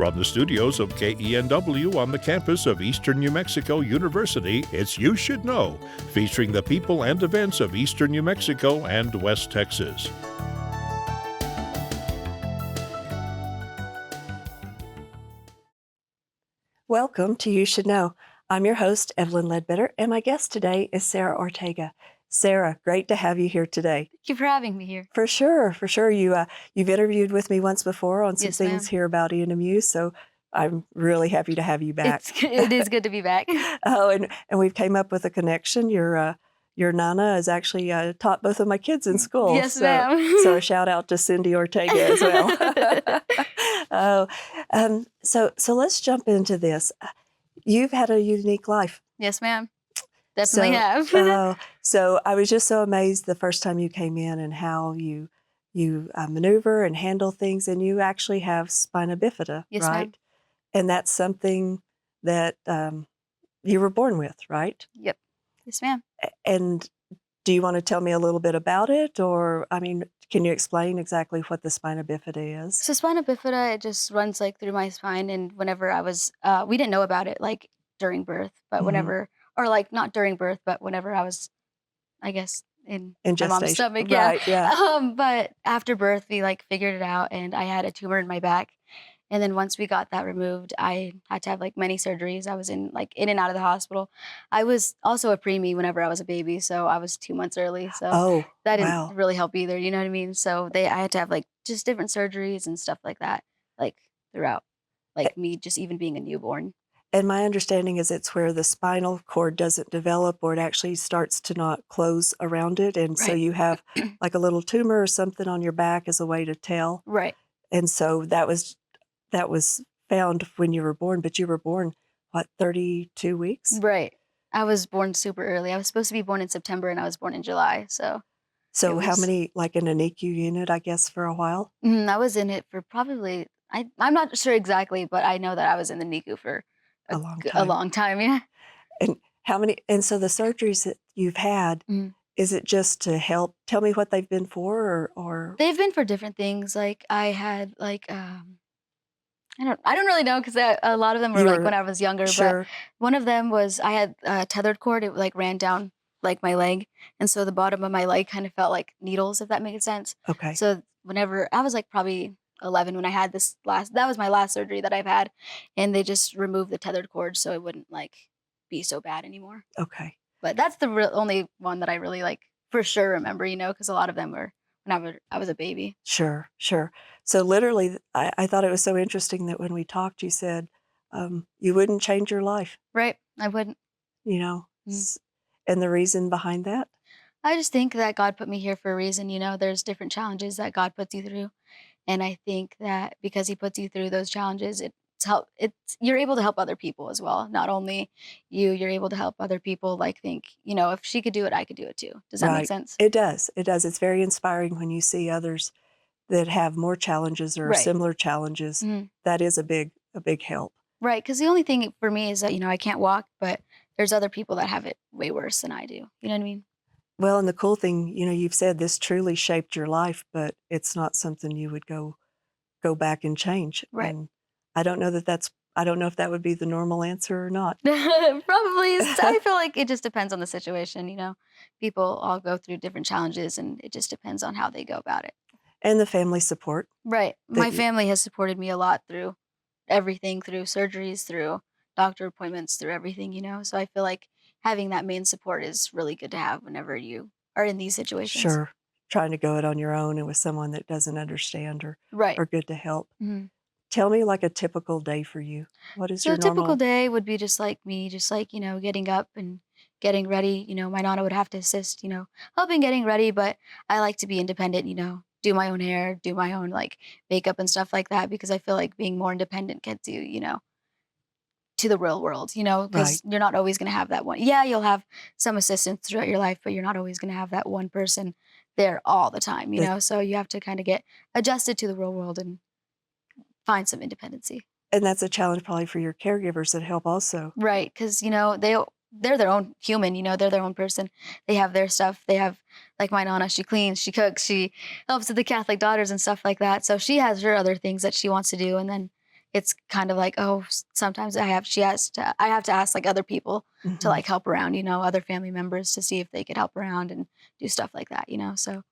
From the studios of KENW on the campus of Eastern New Mexico University, it's You Should Know, featuring the people and events of Eastern New Mexico and West Texas. Welcome to You Should Know. I'm your host, Evelyn Ledbetter, and my guest today is Sarah Ortega. Sarah, great to have you here today. Thank you for having me here. For sure. You've interviewed with me once before on some Yes, things ma'am. here about ENMU, so I'm really happy to have you back. It is good to be back. Oh, and we've came up with a connection. Your Nana has actually taught both of my kids in school. Yes, ma'am. So a shout out to Cindy Ortega as well. So let's jump into this. You've had a unique life. Yes, ma'am. Definitely have. So I was just so amazed the first time you came in and how you maneuver and handle things, and you actually have spina bifida, Yes, right? ma'am. And that's something that you were born with, right? Yep. Yes, ma'am. And do you want to tell me a little bit about it, or can you explain exactly what the spina bifida is? So spina bifida, it just runs like through my spine, and whenever I was, we didn't know about it like during birth, but Mhm. whenever, or like not during birth, but whenever I was, I guess, in my gestation, mom's stomach, right? Yeah. But after birth, we like figured it out, and I had a tumor in my back. And then once we got that removed, I had to have like many surgeries. I was in and out of the hospital. I was also a preemie whenever I was a baby, so I was 2 months early. So Oh, that wow. didn't really help either. You know what I mean? So I had to have like just different surgeries and stuff like that, like throughout, like me just even being a newborn. And my understanding is it's where the spinal cord doesn't develop, or it actually starts to not close around it. And so Right. you have like a little tumor or something on your back as a way to tell. Right. And so that was found when you were born, but you were born, what, 32 weeks? Right. I was born super early. I was supposed to be born in September, and I was born in July. So So it how was. many, like in a NICU unit, I guess, for a while? I was in it for probably. I'm not sure exactly, but I know that I was in the NICU for A long a time. long time. Yeah. And so the surgeries that you've had, Mhm. is it just to help? Tell me what they've been for, or They've been for different things. Like I had like I don't really know because a lot of them were you like were when I was younger. But sure? one of them was I had a tethered cord. It like ran down like my leg, and so the bottom of my leg kind of felt like needles, if that makes sense. Okay. So whenever I was like probably 11 when I had that was my last surgery that I've had, and they just removed the tethered cord so it wouldn't like be so bad anymore. Okay. But that's the only one that I really like for sure remember, because a lot of them were when I was a baby. Sure. So literally, I thought it was so interesting that when we talked, you said you wouldn't change your life, Right? I wouldn't. you know, Mm. and the reason behind that? I just think that God put me here for a reason. There's different challenges that God puts you through. And I think that because he puts you through those challenges, you're able to help other people as well. Not only you're able to help other people like think, if she could do it, I could do it too. Does that make Right. sense? It does. It does. It's very inspiring when you see others that have more challenges or Right. similar challenges. Mhm. That is a big help. Right. Because the only thing for me is that, I can't walk, but there's other people that have it way worse than I do. You know what I mean? Well, and the cool thing, you've said this truly shaped your life, but it's not something you would go back and change. Right. And I don't know I don't know if that would be the normal answer or not. Probably. I feel like it just depends on the situation. People all go through different challenges, and it just depends on how they go about it. And the family support. Right. that My you- family has supported me a lot through everything, through surgeries, through doctor appointments, through everything. So I feel like having that main support is really good to have whenever you are in these situations. Sure. Trying to go it on your own and with someone that doesn't understand Right. or good to help. Mhm. Tell me like a typical day for you. What is So your a typical normal? day would be just like me, just like, getting up and getting ready. My nana would have to assist, helping getting ready, but I like to be independent, do my own hair, do my own like makeup and stuff like that because I feel like being more independent gets you, to the real world, because Right. you're not always going to have that one. Yeah, you'll have some assistance throughout your life, but you're not always going to have that one person there all the time, So you have to kind of get adjusted to the real world and find some independency. And that's a challenge probably for your caregivers that help also. Right, because they're their own human, they're their own person. They have their stuff. They have like my nana, she cleans, she cooks, she helps with the Catholic daughters and stuff like that. So she has her other things that she wants to do, and then it's kind of like, oh, sometimes I have to ask like other people to Mhm. like help around, other family members to see if they could help around and do stuff like that, so.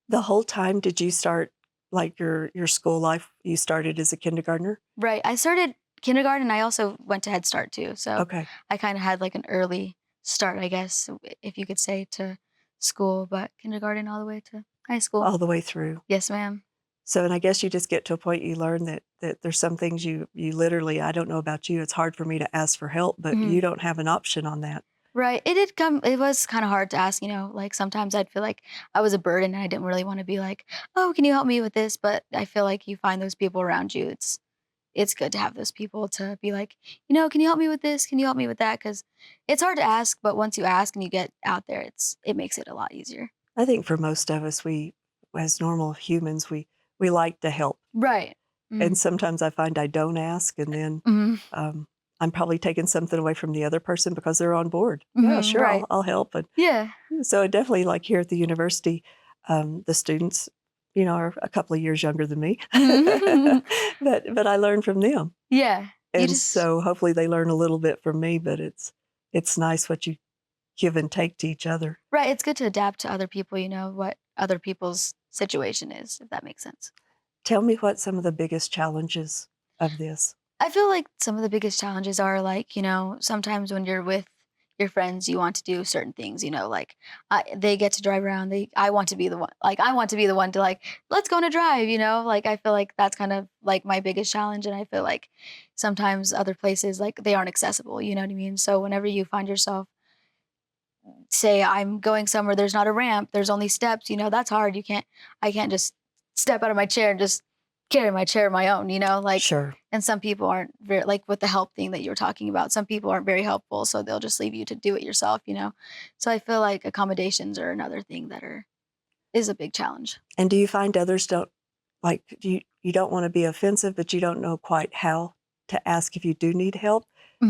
The whole time did you start, like, your school life, you started as a kindergartner? Right. I started kindergarten. I also went to Head Start too. So Okay. I kind of had like an early start, I guess, if you could say, to school, but kindergarten all the way to high school. All the way through. Yes, ma'am. So, and I guess you just get to a point you learn that there's some things you literally, I don't know about you, it's hard for me to ask for help, but Mhm. you don't have an option on that. Right. It was kind of hard to ask, like sometimes I'd feel like I was a burden and I didn't really want to be like, oh, can you help me with this? But I feel like you find those people around you. It's good to have those people to be like, can you help me with this? Can you help me with that? Because it's hard to ask, but once you ask and you get out there, it makes it a lot easier. I think for most of us, we, as normal humans, we like to help. Right. And Mhm. sometimes I find I don't ask, and then Mhm. um, I'm probably taking something away from the other person because they're on board. Yeah, Mhm. sure, Right. I'll help. And Yeah. so definitely, like here at the university, the students, are a couple of years younger than me, Mhm. but I learn from them, Yeah. You and just so hopefully they learn a little bit from me. But it's nice what you give and take to each other. right. It's good to adapt to other people, what other people's situation is, if that makes sense. Tell me what some of the biggest challenges of this. I feel like some of the biggest challenges are like, sometimes when you're with your friends, you want to do certain things, like they get to drive around. I want to be the one, like, I want to be the one to like, let's go on a drive, like, I feel like that's kind of like my biggest challenge. And I feel like sometimes other places, like they aren't accessible, you know what I mean? So whenever you find yourself, say I'm going somewhere, there's not a ramp, there's only steps, that's hard. I can't just step out of my chair and just carry my chair on my own, like, Sure. and some people aren't very, like with the help thing that you were talking about, some people aren't very helpful. So they'll just leave you to do it yourself. So I feel like accommodations are another thing is a big challenge. And do you find others don't like you don't want to be offensive, but you don't know quite how to ask if you do need help?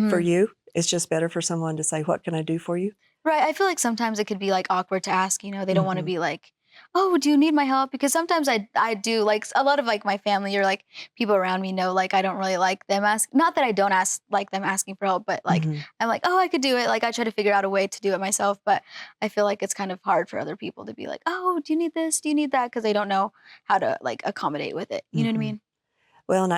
For Mhm. you, it's just better for someone to say, "What can I do for you?" Right, I feel like sometimes it could be, like, awkward to ask, they don't wanna Mhm. be like, "Oh, do you need my help?" Because sometimes I do, like, a lot of, like, my family or, like, people around me know, like, I don't really like them not that I don't like them asking for help, but, like, Mhm. I'm like, "Oh, I could do it." Like, I try to figure out a way to do it myself, but I feel like it's kind of hard for other people to be like, "Oh, do you need this? Do you need that?" Because they don't know how to, like, accommodate with it, you know what I Mhm. mean? Well,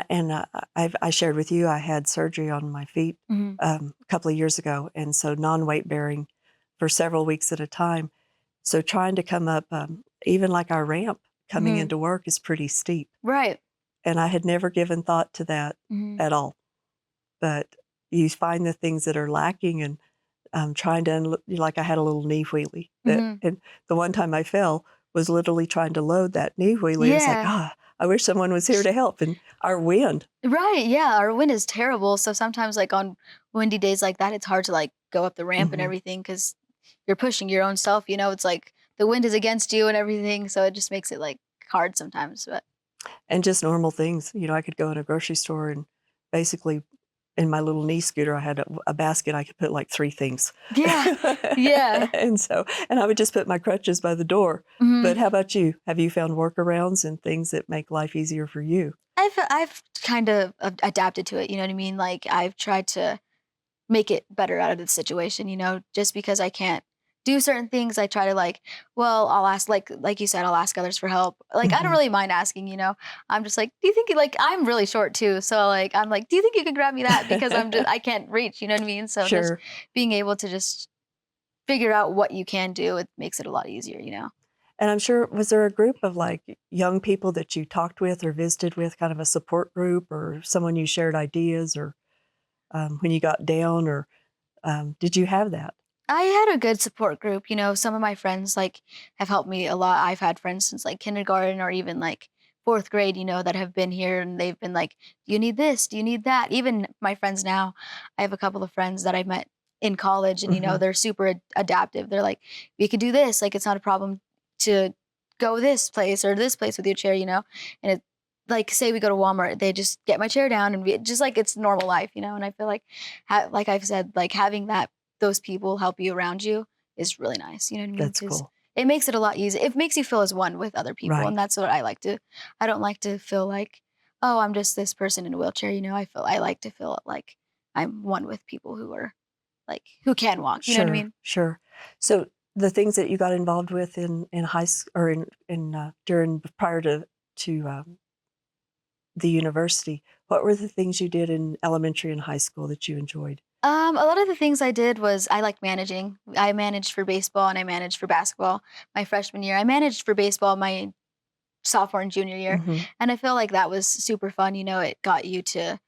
I shared with you I had surgery on my feet Mhm. a couple of years ago, and so non-weight bearing for several weeks at a time. So trying to come up, even like our ramp coming Mhm. into work is pretty steep, Right. and I had never given thought to that Mhm. at all. But you find the things that are lacking, and trying to like I had a little knee wheelie that, Mhm. and the one time I fell was literally trying to load that knee wheelie. It was like, Yeah. ah, I wish someone was here to help. And our wind. Right, yeah, our wind is terrible, so sometimes, like, on windy days like that, it's hard to, like, go up the ramp and Mhm. everything because 'cause you're pushing your own self, it's like the wind is against you and everything, so it just makes it, like, hard sometimes, but And just normal things. I could go in a grocery store and basically in my little knee scooter, I had a basket I could put like 3 things. yeah, yeah, And so, and I would just put my crutches by the door. But mhm. how about you? Have you found workarounds and things that make life easier for you? I've kind of adapted to it, you know what I mean? Like, I've tried to make it better out of the situation, just because I can't do certain things, I try to like, well, I'll ask like you said, I'll ask others for help. Like I don't Mhm. really mind asking. I'm just like, do you think like I'm really short too? So like I'm like, do you think you could grab me that? Because I can't reach, you know what I mean? So just Sure. being able to just figure out what you can do, it makes it a lot easier. And I'm sure, was there a group of like young people that you talked with or visited with, kind of a support group or someone you shared ideas or when you got down, or did you have that? I had a good support group. Some of my friends like have helped me a lot. I've had friends since like kindergarten or even like fourth grade, that have been here and they've been like, do you need this? Do you need that? Even my friends now, I have a couple of friends that I met in college and, Mhm. they're super adaptive. They're like, we could do this. Like, it's not a problem to go this place or this place with your chair. And it, like, say we go to Walmart, they just get my chair down and just like it's normal life. And I feel like, like I've said, like having those people help you around you is really nice. You know what I mean? That's Because cool. it makes it a lot easier. It makes you feel as one with other people, Right. and that's what I like to. I don't like to feel like oh, I'm just this person in a wheelchair. I like to feel like I'm one with people who are like who can walk. You know what I Sure, mean? sure. So the things that you got involved with in high school or in during prior to the university, what were the things you did in elementary and high school that you enjoyed? A lot of the things I did was I like managing. I managed for baseball and I managed for basketball my freshman year. I managed for baseball my sophomore and junior year, Hmm. and I feel like that was super fun. It got you to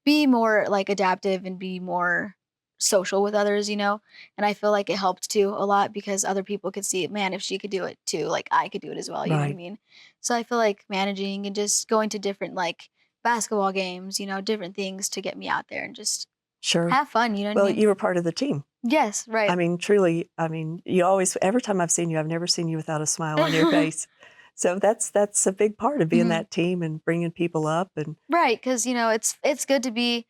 be more like adaptive and be more social with others, and I feel like it helped too a lot because other people could see, man, if she could do it too, like I could do it as well. You know what I Right. mean? So I feel like managing and just going to different like basketball games, different things to get me out there and just Sure. have fun. You know what I Well, mean? you were part of the team. Yes, right. I mean, truly, I mean, you always, every time I've seen you, I've never seen you without a smile on your face. So that's a big part of being Mhm. that team and bringing people up. And Right, because it's good to be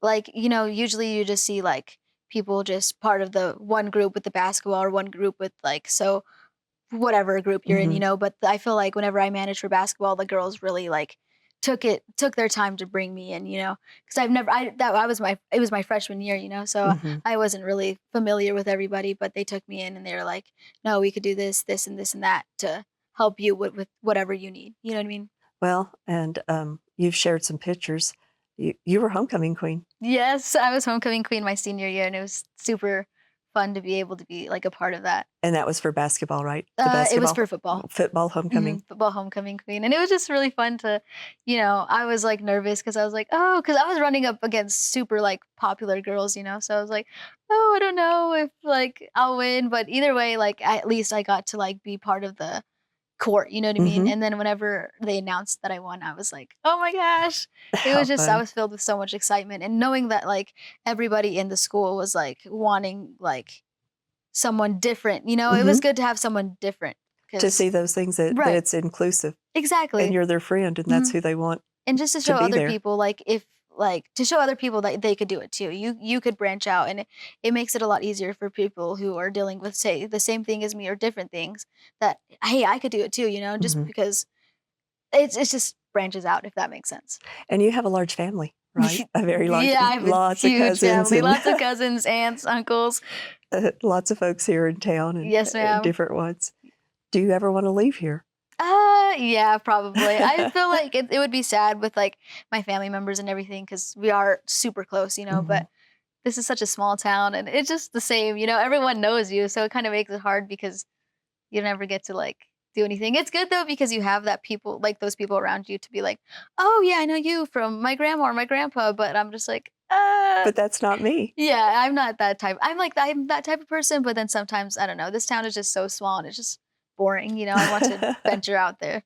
like, usually you just see like people just part of the one group with the basketball or one group with like so whatever group you're in, hmm but I feel like whenever I managed for basketball, the girls really like took their time to bring me in, because I've never I that I was my it was my freshman year, so hmm I wasn't really familiar with everybody, but they took me in and they were like, no, we could do this and that to help you with whatever you need. You know what I mean? Well, and you've shared some pictures. You were homecoming queen, Yes, I was homecoming queen my senior year, and it was super fun to be able to be like a part of that. and that was for basketball, right? The It was basketball, for football. football homecoming. Football homecoming queen, and it was just really fun to, I was like nervous because I was like, oh, because I was running up against super like popular girls, so I was like, oh, I don't know if like I'll win, but either way, like at least I got to like be part of the court, you know what I mean? hmm And then whenever they announced that I won, I was like, "Oh my gosh." It How was just I fun. was filled with so much excitement and knowing that like everybody in the school was like wanting like someone different, it hmm was good to have someone different To cuz see those things that right, it's inclusive and exactly. you're their friend and that's Mhm. who they want And just to to show be other there. people like if like to show other people that they could do it too. You could branch out and it makes it a lot easier for people who are dealing with say the same thing as me or different things that hey, I could do it too, just hmm because it's just branches out, if that makes sense. And you have a large family, right? A very large, Yeah, I have a lots of huge cousins family, and lots of cousins, aunts, uncles. lots of folks here in town and Yes, ma'am. different ones. Do you ever want to leave here? Yeah, probably. I feel like it would be sad with, like, my family members and everything because we are super close, hmm but this is such a small town, and it's just the same, everyone knows you, so it kinda makes it hard because you never get to, like, do anything. It's good, though, because you have that people like, those people around you to be like, "Oh, yeah, I know you from my grandma or my grandpa," but I'm just like, But that's not me. Yeah, I'm not that type. I'm that type of person, but then sometimes, I don't know, this town is just so small and it's just boring, I want to venture out there.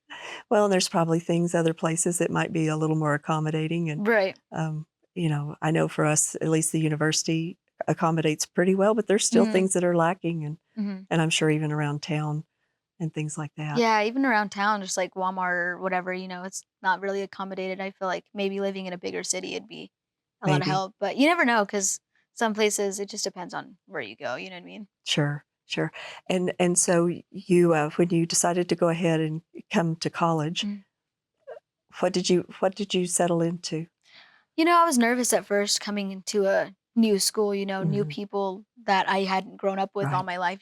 Well, and there's probably things other places that might be a little more accommodating, and Right. um, I know for us, at least the university accommodates pretty well, but there's still Mhm, things that are lacking, mhm. and I'm sure even around town and things like that. Yeah, even around town, just like Walmart or whatever, it's not really accommodated. I feel like maybe living in a bigger city, it'd be a lot of Maybe. help, but you never know because some places, it just depends on where you go, you know what I mean? Sure, sure. And so you, when you decided to go ahead and come to college, Mhm. what did you settle into? I was nervous at first coming into a new school, new Mhm. people that I hadn't grown up with all Right. my life.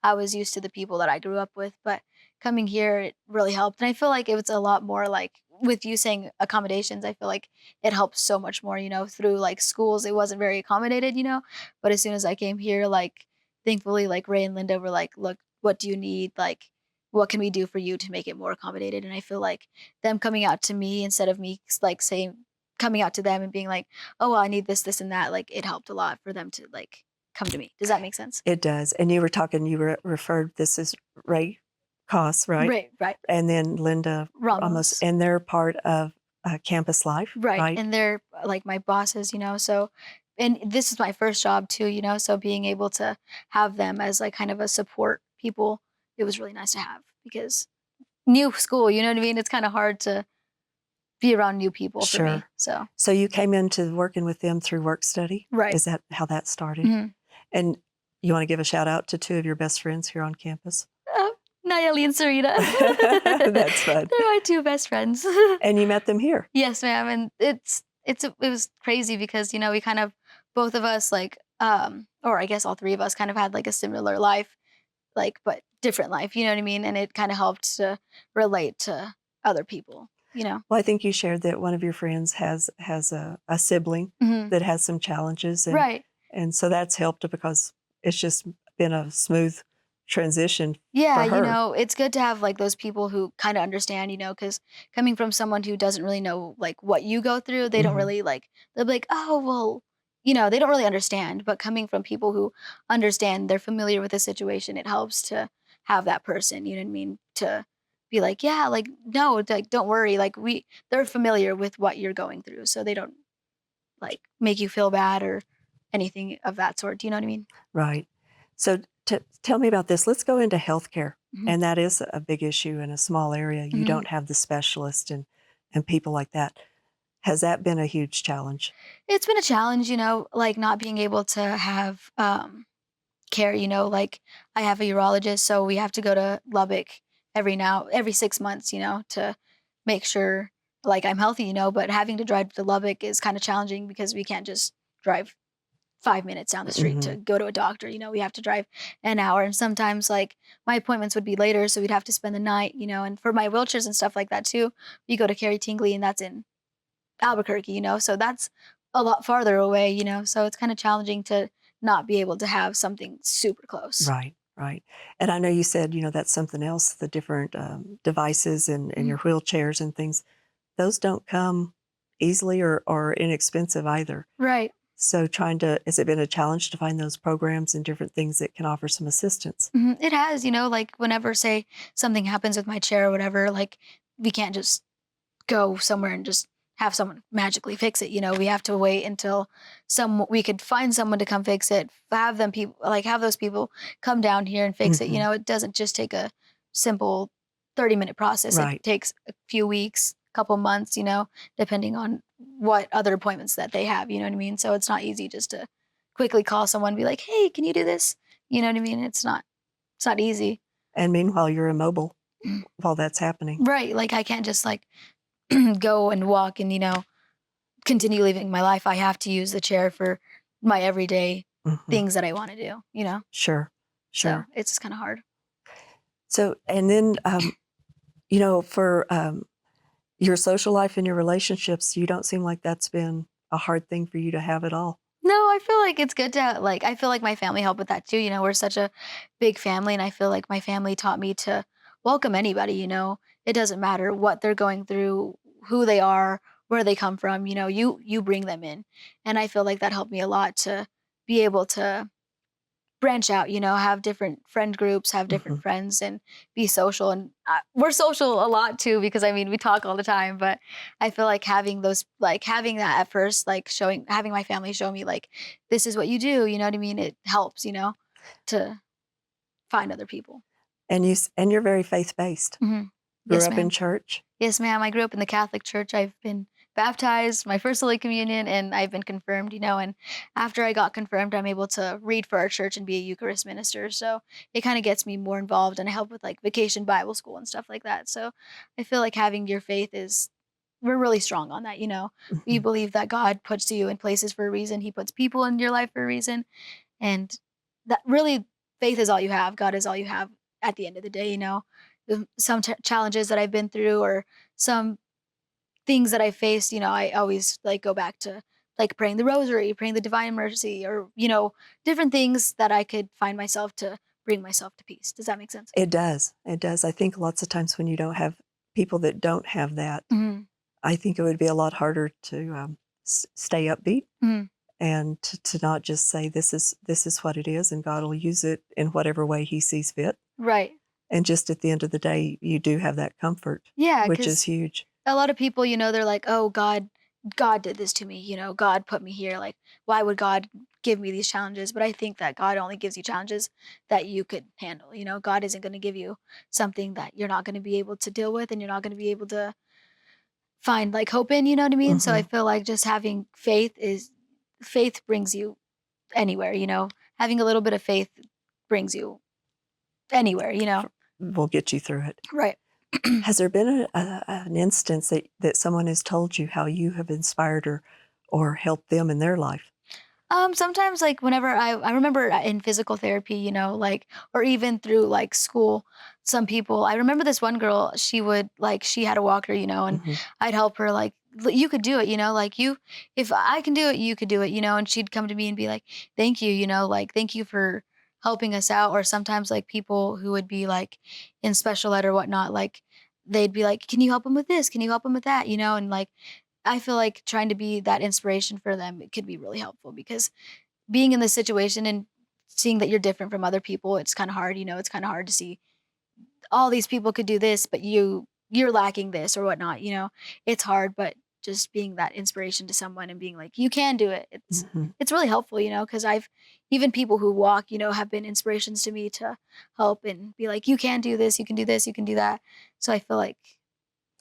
I was used to the people that I grew up with, but coming here, it really helped. And I feel like it was a lot more like with you saying accommodations, I feel like it helped so much more, through like schools. It wasn't very accommodated, but as soon as I came here, like thankfully, like Ray and Linda were like, look, what do you need? Like, what can we do for you to make it more accommodated? And I feel like them coming out to me instead of me like saying, coming out to them and being like, "Oh, well, I need this and that," like, it helped a lot for them to, like, come to me. Does that make sense? It does. And you referred this is Ray Koss, right? Right, right. And then Linda almost, Ramos. and they're part of campus life, Right, right? and they're, like, my bosses, so and this is my first job too, so being able to have them as, like, kind of a support people, it was really nice to have because new school, you know what I mean? It's kinda hard to be around new people for me, Sure. so So you came into working with them through work study? right. Is that how that started? Mhm. And you want to give a shout out to two of your best friends here on campus? Nayeli and Serena. That's fun. They're my two best friends. And you met them here. Yes, ma'am. And it was crazy because, we kind of, both of us, like, or I guess all three of us kind of had like a similar life, like, but different life, you know what I mean? And it kind of helped to relate to other people. Well, I think you shared that one of your friends has a sibling Hmm. that has some challenges, Right. and so that's helped because it's just been a smooth transition Yeah, for her. it's good to have like those people who kind of understand, because coming from someone who doesn't really know like what you go through, they don't Mhm. really like, they'll be like, oh, well, they don't really understand. But coming from people who understand, they're familiar with the situation, it helps to have that person, you know what I mean? To be like, yeah, like, no, like, don't worry. Like, they're familiar with what you're going through. So they don't like make you feel bad or anything of that sort. Do you know what I mean? Right. So tell me about this. Let's go into healthcare, Hmm. and that is a big issue in a small area. You Hmm. don't have the specialist and people like that. Has that been a huge challenge? It's been a challenge, like not being able to have care, like I have a urologist, so we have to go to Lubbock every 6 months, to make sure like I'm healthy, but having to drive to Lubbock is kind of challenging because we can't just drive 5 minutes down the street to Mhm. go to a doctor. We have to drive an hour. And sometimes like my appointments would be later, so we'd have to spend the night, and for my wheelchairs and stuff like that too, we go to Carrie Tingley and that's in Albuquerque, so that's a lot farther away, so it's kind of challenging to not be able to have something super close. Right, right. And I know you said, that's something else, the different devices and Mhm. your wheelchairs and things. Those don't come easily or inexpensive either. Right. So has it been a challenge to find those programs and different things that can offer some assistance? It has, like whenever say something happens with my chair or whatever, like we can't just go somewhere and just have someone magically fix it. We have to wait until we could find someone to come fix it, have those people come down here and fix it. Mhm. It doesn't just take a simple 30-minute process. It Right. takes a few weeks, couple months, depending on what other appointments that they have, you know what I mean? So it's not easy just to quickly call someone and be like, "Hey, can you do this?" You know what I mean? It's not easy. And meanwhile, you're immobile while that's happening. Right. Like I can't just like go and walk and, continue living my life. I have to use the chair for my everyday Mhm. things that I want to do. Sure, So sure. it's just kind of hard. So, and then, for your social life and your relationships, you don't seem like that's been a hard thing for you to have at all. No, I feel like it's good to like, I feel like my family helped with that too. We're such a big family and I feel like my family taught me to welcome anybody. It doesn't matter what they're going through, who they are, where they come from, you bring them in. And I feel like that helped me a lot to be able to branch out, have different friend groups, have different Mhm. friends, and be social. And we're social a lot too, because I mean, we talk all the time. But I feel like having that at first, like having my family show me, like, this is what you do, you know what I mean? It helps, to find other people. And you're very faith-based. Hmm. Grew Yes, up in ma'am. church? Yes, ma'am. I grew up in the Catholic Church. I've been baptized, my first Holy Communion, and I've been confirmed, And after I got confirmed, I'm able to read for our church and be a Eucharist minister. So it kind of gets me more involved and I help with like vacation Bible school and stuff like that. So I feel like having your faith we're really strong on that. We Mhm. believe that God puts you in places for a reason, He puts people in your life for a reason. And that really, faith is all you have. God is all you have at the end of the day. Some challenges that I've been through or some things that I faced, I always like go back to like praying the rosary, praying the divine mercy, or, different things that I could find myself to bring myself to peace. Does that make sense? It does, it does. I think lots of times when you don't have people that don't have that, Hmm. I think it would be a lot harder to, stay upbeat Hmm. and to not just say, "This is what it is, and God will use it in whatever way He sees fit." Right. And just at the end of the day, you do have that comfort, Yeah, which is because huge. a lot of people, they're like, "Oh, God did this to me, God put me here. Like, why would God give me these challenges?" But I think that God only gives you challenges that you could handle. God isn't going to give you something that you're not going to be able to deal with and you're not going to be able to find like hope in, you know what I mean? So I Mhm. feel like just having faith brings you anywhere. Having a little bit of faith brings you anywhere. will get you through it. Right. Has there been an instance that someone has told you how you have inspired or helped them in their life? Sometimes like whenever I remember in physical therapy, like or even through like school, some people I remember this one girl, she would like she had a walker, and Hmm. I'd help her like you could do it, like you if I can do it, you could do it, and she'd come to me and be like, "Thank you, like thank you for helping us out." Or sometimes like people who would be like in special ed or whatnot, like they'd be like, "Can you help him with this? Can you help him with that?" And like I feel like trying to be that inspiration for them, it could be really helpful because being in this situation and seeing that you're different from other people, it's kind of hard, it's kind of hard to see all these people could do this, but you're lacking this or whatnot, it's hard, but just being that inspiration to someone and being like, you can do it. It's Hmm. it's really helpful, because I've even people who walk, have been inspirations to me to help and be like, you can do this, you can do this, you can do that. So I feel like,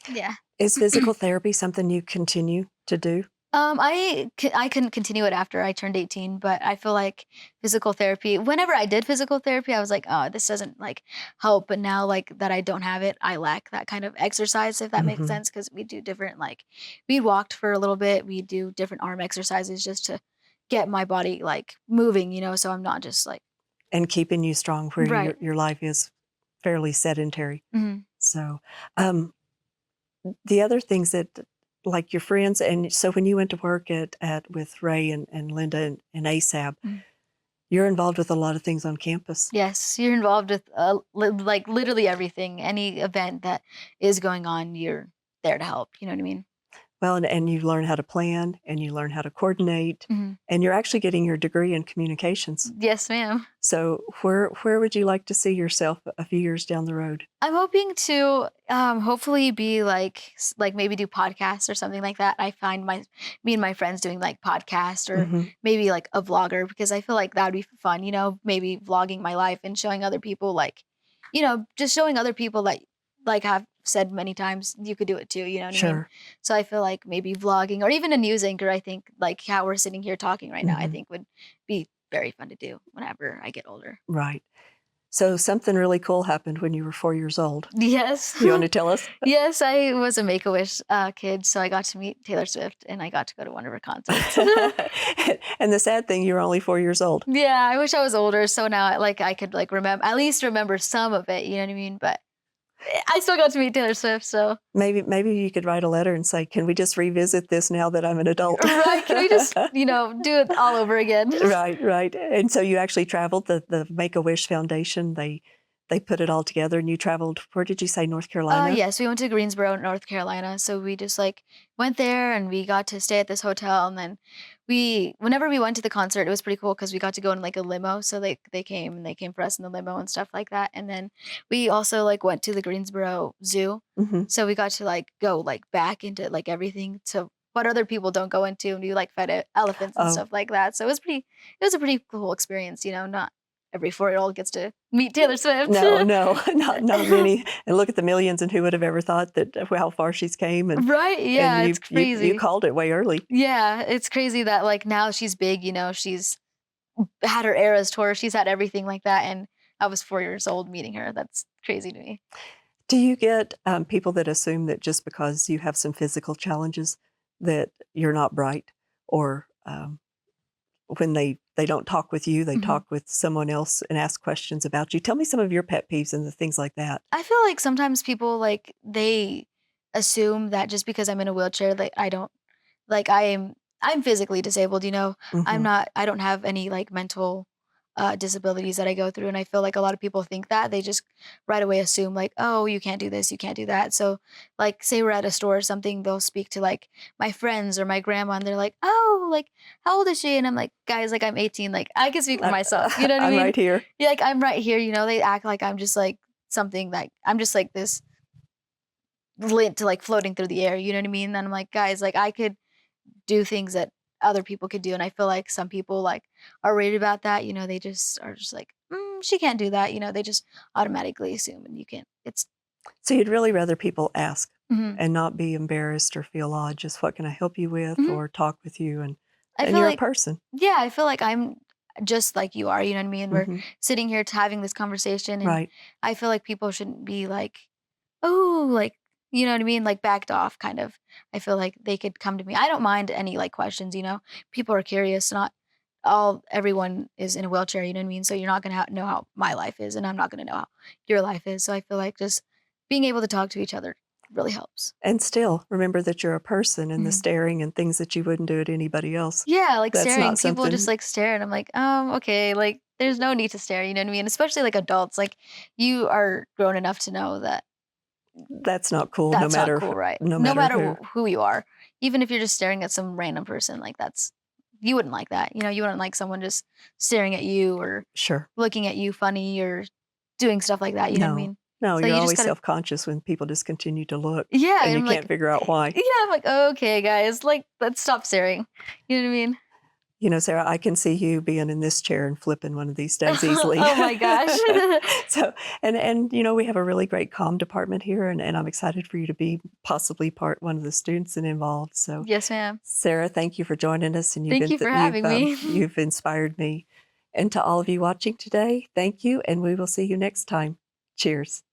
yeah. Is physical therapy something you continue to do? I couldn't continue it after I turned 18, but I feel like physical therapy whenever I did physical therapy, I was like, "Oh, this doesn't, like, help," but now, like, that I don't have it, I lack that kind of exercise, if that makes Hmm. sense, because we do different, like we walked for a little bit, we do different arm exercises just to get my body, like, moving, so I'm not just, like And keeping you strong where Right. your life is fairly sedentary. Mhm. So, um, the other things that like your friends, and so when you went to work at with Ray and Linda and ASAB, Mhm. you're involved with a lot of things on campus. Yes, you're involved with, like, literally everything, any event that is going on, you're there to help, you know what I mean? Well, and you learn how to plan, and you learn how to coordinate, Mhm. and you're actually getting your degree in communications. Yes, ma'am. So where would you like to see yourself a few years down the road? I'm hoping to hopefully be like like maybe do podcasts or something like that. I find me and my friends doing like podcasts or Mhm. maybe like a vlogger because I feel like that would be fun, maybe vlogging my life and showing other people like, just showing other people that like I've said many times you could do it too, you know what I mean? Sure. So I feel like maybe vlogging or even a news anchor, I think like how we're sitting here talking right now, I Mhm. think would be very fun to do whenever I get older. Right. So something really cool happened when you were 4 years old. Yes. You wanna tell us? Yes, I was a Make-A-Wish, kid, so I got to meet Taylor Swift, and I got to go to one of her concerts. And the sad thing, you were only 4 years old. Yeah, I wish I was older, so now, like, I could, like, remember at least remember some of it, you know what I mean? But, I still got to meet Taylor Swift, so Maybe you could write a letter and say, "Can we just revisit this now that I'm an adult?" Right, can we just, do it all over again? Right, right. And so you actually traveled, the Make-A-Wish Foundation, they put it all together, and you traveled, where did you say, North Carolina? Yes, we went to Greensboro, North Carolina. So we just like went there and we got to stay at this hotel. And then whenever we went to the concert, it was pretty cool because we got to go in like a limo. So they came for us in the limo and stuff like that. And then we also like went to the Greensboro Zoo. Mhm. So we got to like go like back into like everything to what other people don't go into. And we like fed elephants and Oh, stuff like that. So it was a pretty cool experience, not every 4-year-old gets to meet Taylor Swift. no, no, not many. And look at the millions, and who would have ever thought that how far she's came, Right, and yeah, you it's you crazy. called it way early. Yeah, it's crazy that, like, now she's big, she's had her Eras tour, she's had everything like that, and I was 4 years old meeting her, that's crazy to me. Do you get, people that assume that just because you have some physical challenges that you're not bright? Or, when they don't talk with you, they Mhm. talk with someone else and ask questions about you? Tell me some of your pet peeves and the things like that. I feel like sometimes people, like, they assume that just because I'm in a wheelchair, like, I don't like, I'm physically disabled, Mhm. I don't have any, like, mental, disabilities that I go through, and I feel like a lot of people think that. They just right away assume, like, "Oh, you can't do this, you can't do that." So, like, say we're at a store or something, they'll speak to, like, my friends or my grandma, and they're like, "Oh, like, how old is she?" And I'm like, "Guys, like, I'm 18, like, I can speak for I myself." You know what I I'm mean? right here. Yeah, like, I'm right here, they act like I'm just, like, something like I'm just, like, this lint, like, floating through the air, you know what I mean? And I'm like, "Guys, like, I could do things that other people could do," and I feel like some people, like, are worried about that, they just are just like, she can't do that," they just automatically assume, and you can't So you'd really rather people ask Mhm, and not be embarrassed or feel odd, just, "What can I help you with?" mhm. or talk with you, I and feel you're a like person. yeah, I feel like just like you are, you know what I mean? We're Hmm. sitting here having this conversation, and Right. I feel like people shouldn't be like, oh, like, you know what I mean? Like backed off kind of. I feel like they could come to me. I don't mind any like questions, you know? People are curious. Not everyone is in a wheelchair, you know what I mean? So you're not going to know how my life is, and I'm not going to know how your life is. So I feel like just being able to talk to each other really helps. And still remember that you're a person, and the Mhm. staring and things that you wouldn't do at anybody else. Yeah, like That's staring. not People just something. like stare, and I'm like, okay, like there's no need to stare, you know what I mean? Especially like adults. Like you are grown enough to know that That's not cool. No that's not matter cool, right? no No matter matter who. who you are, even if you're just staring at some random person, like you wouldn't like that. You know, you wouldn't like someone just staring at you or Sure. looking at you funny or doing stuff like that. You know what I No. mean? No, So you're you just always gotta, self-conscious when people just continue to look, yeah. and you I'm can't like, figure out why. yeah. I'm like, okay, guys, like let's stop staring. You know what I mean? You know, Sarah, I can see you being in this chair and flipping one of these days easily. Oh my gosh. So, you know, we have a really great comm department here, and I'm excited for you to be possibly one of the students and involved. So, Yes, ma'am. Sarah, thank you for joining us, and Thank you for having me. you've inspired me. And to all of you watching today, thank you, and we will see you next time. Cheers.